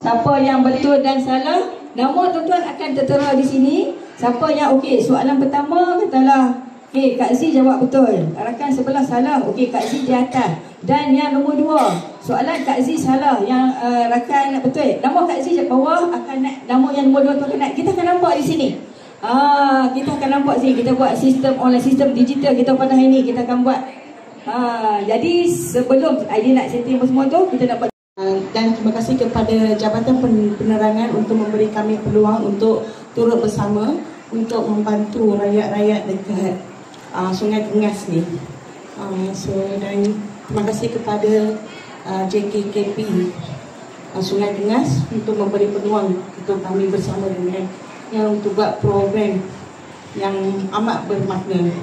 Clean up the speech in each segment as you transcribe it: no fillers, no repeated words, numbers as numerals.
Siapa yang betul dan salah, nama tuan-tuan akan tertera di sini. Siapa yang okey, soalan pertama katalah okey, Kak Z jawab betul. Rakan sebelah salah, okey, Kak Z di atas. Dan yang nombor 2, soalan Kak Z salah, yang rakan betul. Nama Kak Z di bawah akan naik, nama yang nombor 2 tu akan naik. Kita akan nampak di sini. Kita akan nampak sini. Kita buat sistem online, sistem digital kita pada hari ini. Kita akan buat. Jadi sebelum ID nak setting semua tu, kita nak buat. Dan terima kasih kepada Jabatan Penerangan untuk memberi kami peluang untuk turut bersama untuk membantu rakyat-rakyat dekat Sungai Kengas ni. Dan terima kasih kepada JKKP Sungai Kengas untuk memberi peluang untuk kami bersama dengan yang untuk buat program yang amat bermakna.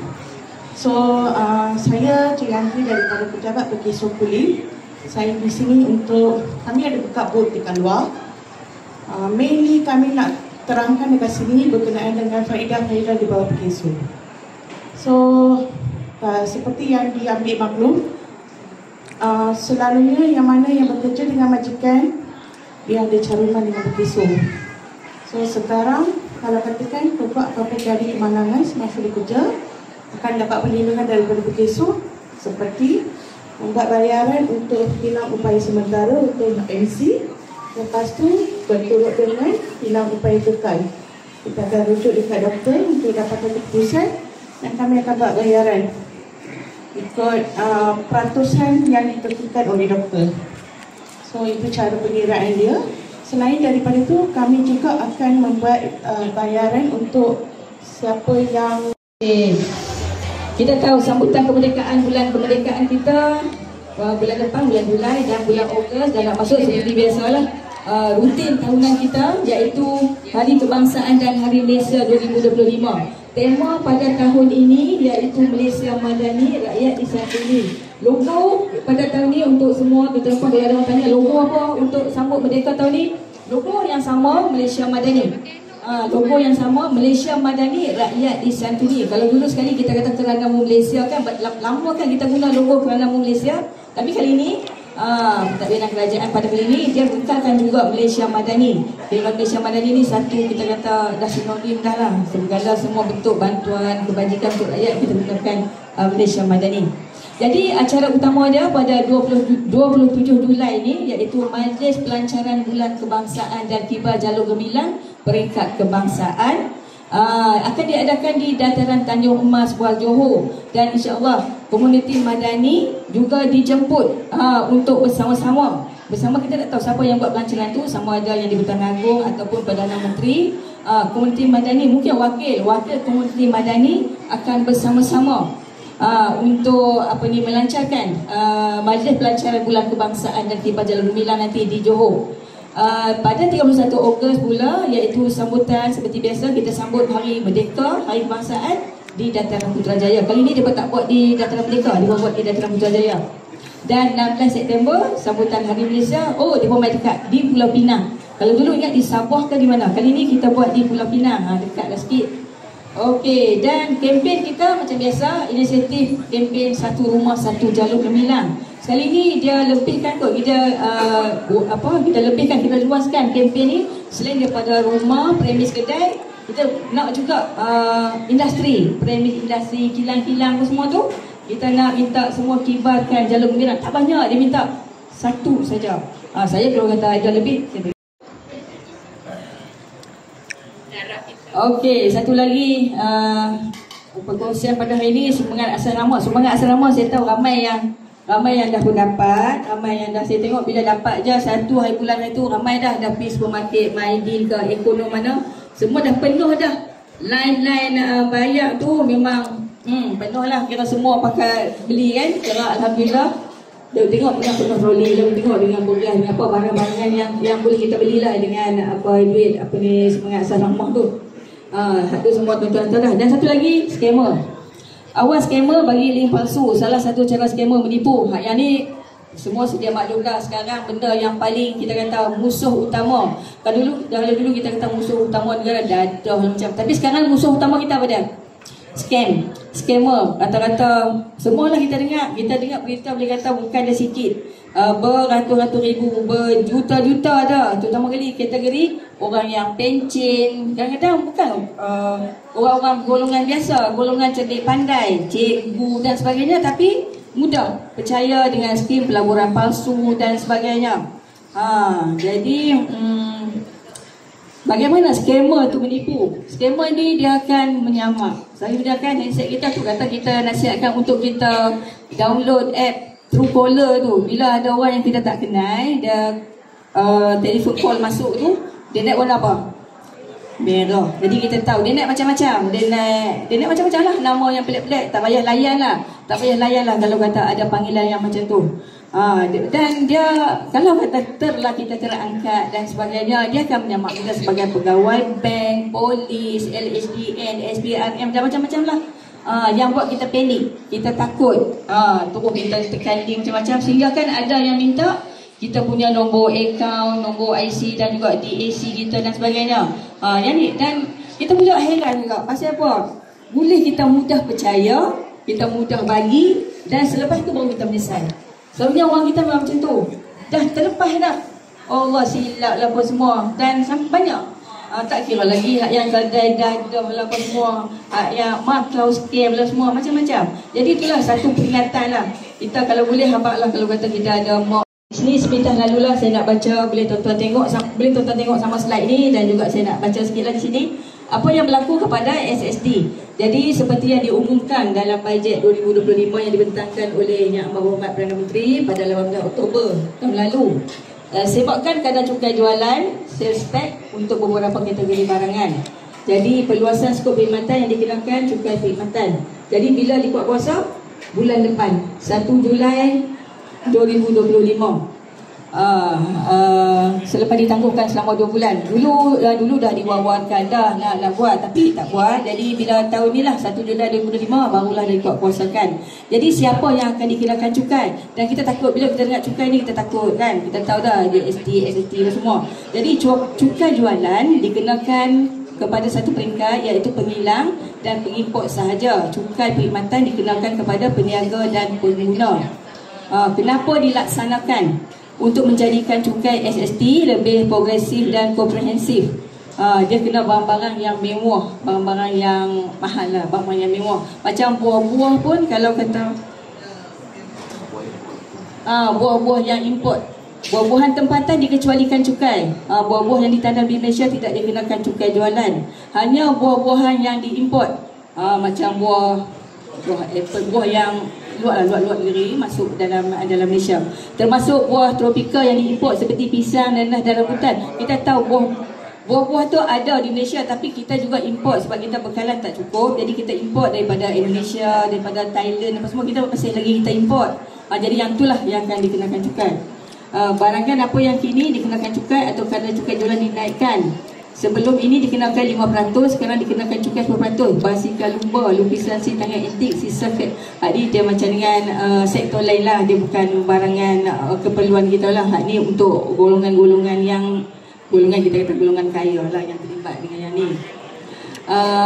Saya Cik Yanti daripada Pejabat Berkisah Kulim. Saya di sini untuk, kami ada buka booth dekat luar. Mainly kami nak terangkan dekat sini berkenaan dengan faedah-faedah di bawah PKSU. Seperti yang diambil maklum, selalunya yang mana yang bekerja dengan majikan, dia ada caruman dengan PKSU. Sekarang kalau katakan apa-apa jadi kemalangan semasa bekerja, akan dapat perlindungan daripada PKSU seperti membuat bayaran untuk hilang upaya sementara untuk MC. Lepas tu berturut dengan hilang upaya kekal. Kita akan rujuk dekat doktor untuk dapatkan keputusan dan kami akan buat bayaran ikut peratusan yang ditentukan oleh doktor. Itu cara pengiraan dia. Selain daripada itu, kami juga akan membuat bayaran untuk siapa yang kita tahu sambutan kemerdekaan, bulan kemerdekaan kita bulan depan, bulan Julai dan bulan Ogos dah nak masuk seperti biasalah. Rutin tahunan kita iaitu Hari Kebangsaan dan Hari Malaysia 2025. Tema pada tahun ini iaitu Malaysia Madani, Rakyat Disatukan. Logo pada tahun ini untuk semua tuan-tuan dia ada tanya logo apa untuk sambut merdeka tahun ini? Logo yang sama, Malaysia Madani. Logo yang sama, Malaysia Madani, Rakyat Disantuni. Kalau dulu sekali kita kata Keranamu Malaysia kan, lama kan kita guna logo Keranamu Malaysia. Tapi kali ini Pentadbiran Kerajaan pada kali ini dia bukakan juga Malaysia Madani. Dengan Malaysia Madani ni satu kita kata dah sinonim dah lah. Segala semua bentuk bantuan kebajikan untuk rakyat kita gunakan Malaysia Madani. Jadi acara utama dia pada 27 Julai ini iaitu Majlis Pelancaran Bulan Kebangsaan dan Kibar Jalur Gemilang Peringkat Kebangsaan akan diadakan di Dataran Tanjung Emas, Buah Johor. Dan insya-Allah komuniti Madani juga dijemput untuk bersama-sama. Bersama kita tak tahu siapa yang buat pelancaran tu, sama ada yang di-Pertuan Agong ataupun Perdana Menteri. Komuniti Madani mungkin wakil komuniti Madani akan bersama-sama untuk melancarkan Majlis Pelancaran Bulan Kebangsaan dan Kibar Jalur Gemilang nanti di Johor. Pada 31 Ogos pula iaitu sambutan seperti biasa kita sambut Hari Merdeka, Hari Kebangsaan di Dataran Putrajaya. Kali ini dia tak buat di Dataran Merdeka, dia buat di Dataran Putrajaya. Dan 16 September sambutan Hari Malaysia, dia pun main dekat di Pulau Pinang. Kalau dulu ingat di Sabah ke di mana? Kali ini kita buat di Pulau Pinang, dekatlah sikit. Okey, dan kempen kita macam biasa, inisiatif kempen Satu Rumah Satu Jalur Gemilang. Sekali ni dia lebihkan kot, kita lebihkan, kita luaskan kempen ni. Selain daripada rumah, premis kedai, kita nak juga industri, premis industri, kilang-kilang semua tu. Kita nak minta semua kibarkan jalur gemilang. Tak banyak, dia minta satu saja. Saya kalau kata ada lebih, saya beri. Okey, satu lagi perkongsian pada hari ini, semangat asrama. Semangat asrama saya tahu ramai yang dah pun dapat, ramai yang dah saya tengok bila dapat je satu hari bulan itu ramai dah pergi supermarket, MyDeal ke Ekonom mana, semua dah penuh dah. Line bayar tu memang penuh lah, kira semua pakai beli kan. Kira alhamdulillah dia tengok penuh troli, dia tengok dengan beras dengan apa barang-barang yang boleh kita belilah dengan duit semangat asrama tu. Satu semua tuan-tuan dah. Dan satu lagi skamer. Awal skamer bagi link palsu. Salah satu cara skamer menipu. Yang ni semua sedia maklum dah. Sekarang benda yang paling kita kata musuh utama. Kalau dulu kita kata musuh utama negara dadah macam. Tapi sekarang musuh utama kita apa dia? Scammer. Rata-rata semualah kita dengar berita boleh kata bukan dia sikit. beratus-ratus ribu, berjuta-juta dah. Terutama kali kategori orang yang pencen, kadang-kadang bukan orang-orang golongan biasa, golongan cerdik pandai, cikgu dan sebagainya, tapi mudah percaya dengan skim pelaburan palsu dan sebagainya. Jadi bagaimana scammer tu menipu? Scammer ni dia akan menyamak. Saya gunakan handset kita tu, kata kita nasihatkan untuk kita download app Truecaller tu. Bila ada orang yang kita tak kenal, dia telefon call masuk tu, dia naik warna apa? Merah. Jadi kita tahu dia naik macam-macam. Dia naik macam-macam lah, nama yang pelik-pelik. Tak payah layan lah. Tak payah layan lah kalau kata ada panggilan yang macam tu. Dan dia, kalau kata terlah kita terangkat dan sebagainya, dia akan menyamak kita sebagai pegawai bank, polis, LHDN, SPRM dan macam-macam lah. Yang buat kita panik, kita takut, terus kita tekan link macam-macam, sehingga kan ada yang minta kita punya nombor akaun, nombor IC dan juga DAC kita dan sebagainya. Dan kita pula heran juga, pasal apa? Boleh kita mudah percaya, kita mudah bagi, dan selepas tu baru kita menyesal. Selalunya orang kita memang macam tu, dah terlepas dah, Allah silap lah apa semua, dan banyak. Tak kira lagi yang gadai dadah lah apa semua, yang makau scam lah semua, macam-macam. Jadi itulah satu peringatan lah. Kita kalau boleh habaklah, kalau kata kita ada sini sepintas lalulah saya nak baca, boleh tuan-tuan tengok sama slide ni, dan juga saya nak baca sikit lah di sini apa yang berlaku kepada SSD. Jadi seperti yang diumumkan dalam bajet 2025 yang dibentangkan oleh Yang Amat Berhormat Perdana Menteri pada 18 Oktober tahun lalu, sebabkan kadar cukai jualan sales tax untuk beberapa kategori barangan. Jadi perluasan skop perkhidmatan yang dikenakan cukai perkhidmatan. Jadi bila dikuat kuasa bulan depan 1 Julai 2025. Selepas ditangguhkan selama 2 bulan. Dulu dah diwar-warkan dah nak buat, tapi tak buat. Jadi bila tahun ni lah 1 Julai 2025 barulah dikuat kuasakan. Jadi siapa yang akan dikenakan cukai? Dan kita takut bila kita dengar cukai ni, kita takut kan. Kita tahu dah GST, SST dan semua. Jadi cukai jualan dikenakan kepada satu peringkat, iaitu penghilang dan pengimport sahaja. Cukai perkhidmatan dikenakan kepada peniaga dan pengguna. Kenapa dilaksanakan? Untuk menjadikan cukai SST lebih progresif dan komprehensif. Dia kena barang-barang yang mewah, barang-barang yang mahal lah, barang-barang yang mewah. Macam buah-buah pun, kalau kata buah-buah yang import, buah-buahan tempatan dikecualikan cukai. Buah-buah yang ditanam di Malaysia tidak dikenakan cukai jualan. Hanya buah-buahan yang diimport, macam buah apple, buah yang luar negeri masuk dalam Malaysia. Termasuk buah tropika yang diimport seperti pisang, nanas dan rambutan. Kita tahu buah-buah tu ada di Malaysia, tapi kita juga import sebab kita bekalan tak cukup. Jadi kita import daripada Indonesia, daripada Thailand, apa semua kita masih lagi kita import. Jadi yang itulah yang akan dikenakan cukai. Barangan apa yang kini dikenakan cukai atau kadar cukai jualan dinaikkan. Sebelum ini dikenakan 5%, sekarang dikenakan cukai 10%. Basikal lumba, lukisan si tangan antik, sisa ini dia macam dengan sektor lain lah. Dia bukan barangan keperluan kita lah. Ini untuk golongan-golongan yang, golongan kita kata golongan kaya lah yang terlibat dengan yang ni.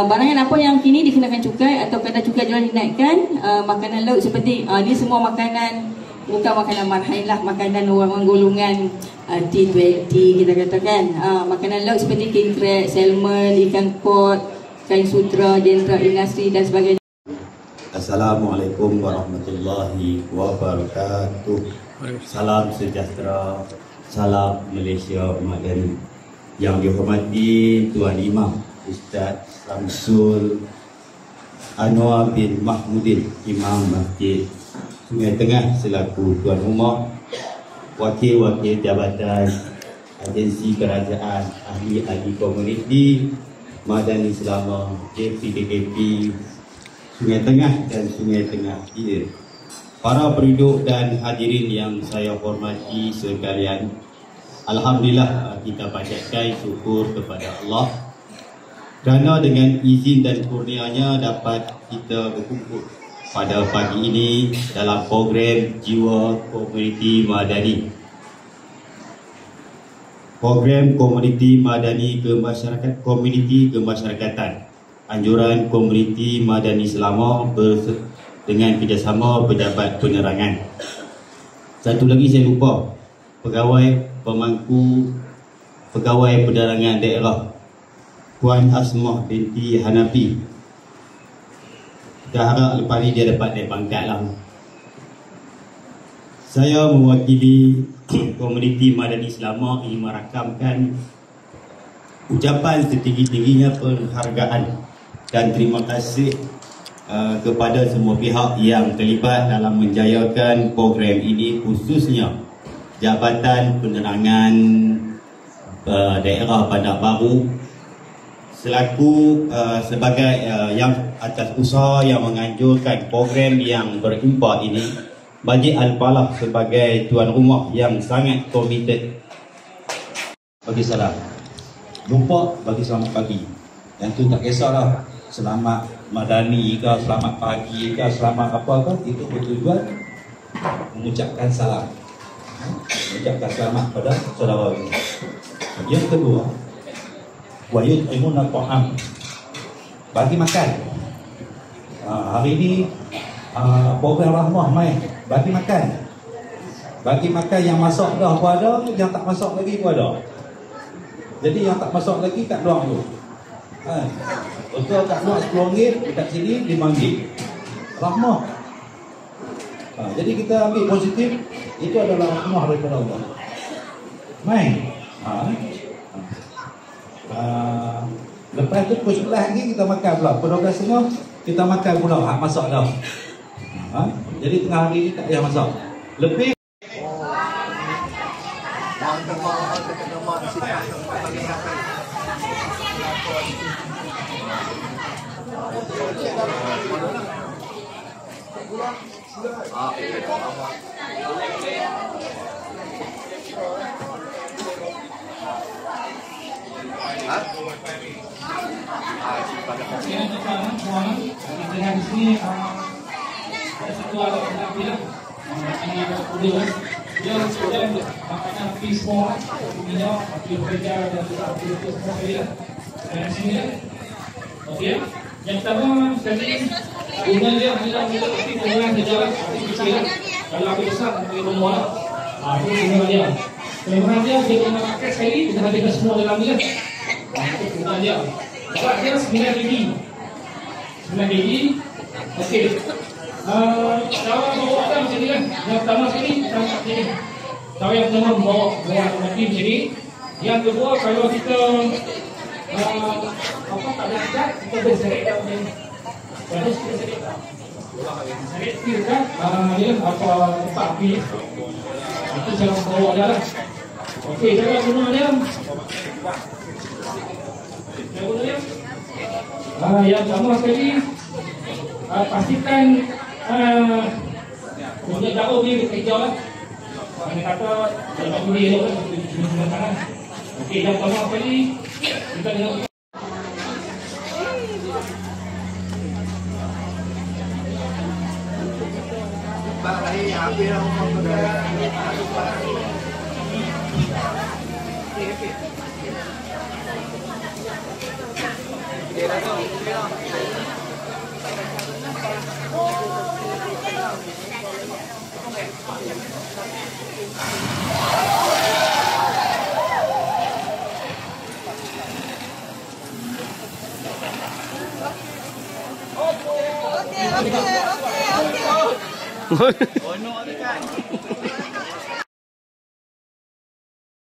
Barangan apa yang kini dikenakan cukai atau kadar cukai jualan dinaikkan? Makanan laut seperti, ni semua makanan, bukan makanan marhain lah, makanan orang-orang golongan T20 kita katakan. Makanan laut seperti king crab, salmon, ikan kod, kain sutra, jentra, industri dan sebagainya. Assalamualaikum warahmatullahi wabarakatuh. Salam sejahtera, salam Malaysia Madani. Yang dihormati Tuan Imam Ustaz Samsul Anwar bin Mahmudin, Imam Masjid Sungai Tengah selaku Tuan Rumah, wakil-wakil jabatan agensi kerajaan, ahli-ahli komuniti Madani Selama, JPKP Sungai Tengah dan Sungai Tengah Hilir, para penduduk dan hadirin yang saya hormati sekalian. Alhamdulillah, kita panjatkan syukur kepada Allah kerana dengan izin dan kurnianya dapat kita berkumpul pada pagi ini dalam program Jiwa Komuniti Madani. Program Komuniti Madani ke Masyarakat, Komuniti Kemasyarakatan, Anjuran Komuniti Madani Selama dengan kerjasama Pejabat Penerangan. Satu lagi saya lupa, pegawai pemangku pegawai penerangan daerah Puan Asmah binti Hanafi. Kita harap lepas ni dia dapat naik pangkat lah. Saya mewakili komuniti Madani Selama ingin merakamkan ucapan setinggi-tingginya penghargaan dan terima kasih kepada semua pihak yang terlibat dalam menjayakan program ini, khususnya Jabatan Penerangan Daerah Bandar Baru selaku sebagai yang atas usaha yang menganjurkan program yang berimpak ini, bagi Al-Falah sebagai tuan rumah yang sangat komited. Bagi salam, lupa bagi selamat pagi. Yang tu tak kisahlah selamat madani ke, selamat pagi ke, selamat apa ke, itu bertujuan mengucapkan salam, mengucapkan selamat pada saudara kita. Yang kedua, wa yut'imuna ta'am, bagi makan. Hari ini program Rahmah mai bagi makan. Bagi makan yang masak dah pun ada, yang tak masak lagi pun ada. Jadi yang tak masak lagi kat luar tu. Untuk kat luar RM10, dekat sini RM5. Rahmah. Jadi kita ambil positif, itu adalah rahmah daripada Allah. Mai. Lepas tu pukul 11 lagi kita makan pula. Pukul 12.30 kita makan pula. Masak dah. Jadi tengah hari ni tak payah masak. Lebih dengan di sini ada satu alat terapi lah. Dia sudah makanan api semua, minyak, api bekerja dan juga api bekerja semua kali lah. Dan sini, okey. Yang pertama sekali guna dia adalah untuk api dengan sejarah api kecil lah. Kalau api besar api rumah lah. Itu guna dia. Memang dia guna pakai sekali kita habiskan semua dalam dia. Itu guna dia. Sebab dia 9 gigi. 9 gigi. Okey. Cara bawa kan macam ni kan. Yang pertama sekali tangkap sini. Cara yang pertama bawa mati macam ni. Yang kedua kalau kita tak berangkat, kita berserik kat macam ni. Terus kita serik kat. Serik kira kan dia apa tempat api. Itu cara bawa dia lah. Okey, cara guna dia. Cara guna dia. Yang pertama sekali pastikan punya jauh dia bekerja lah. Mana kata dalam boleh elok lah kita tangan. Okey, yang pertama sekali kita tengok Oh no, dekat.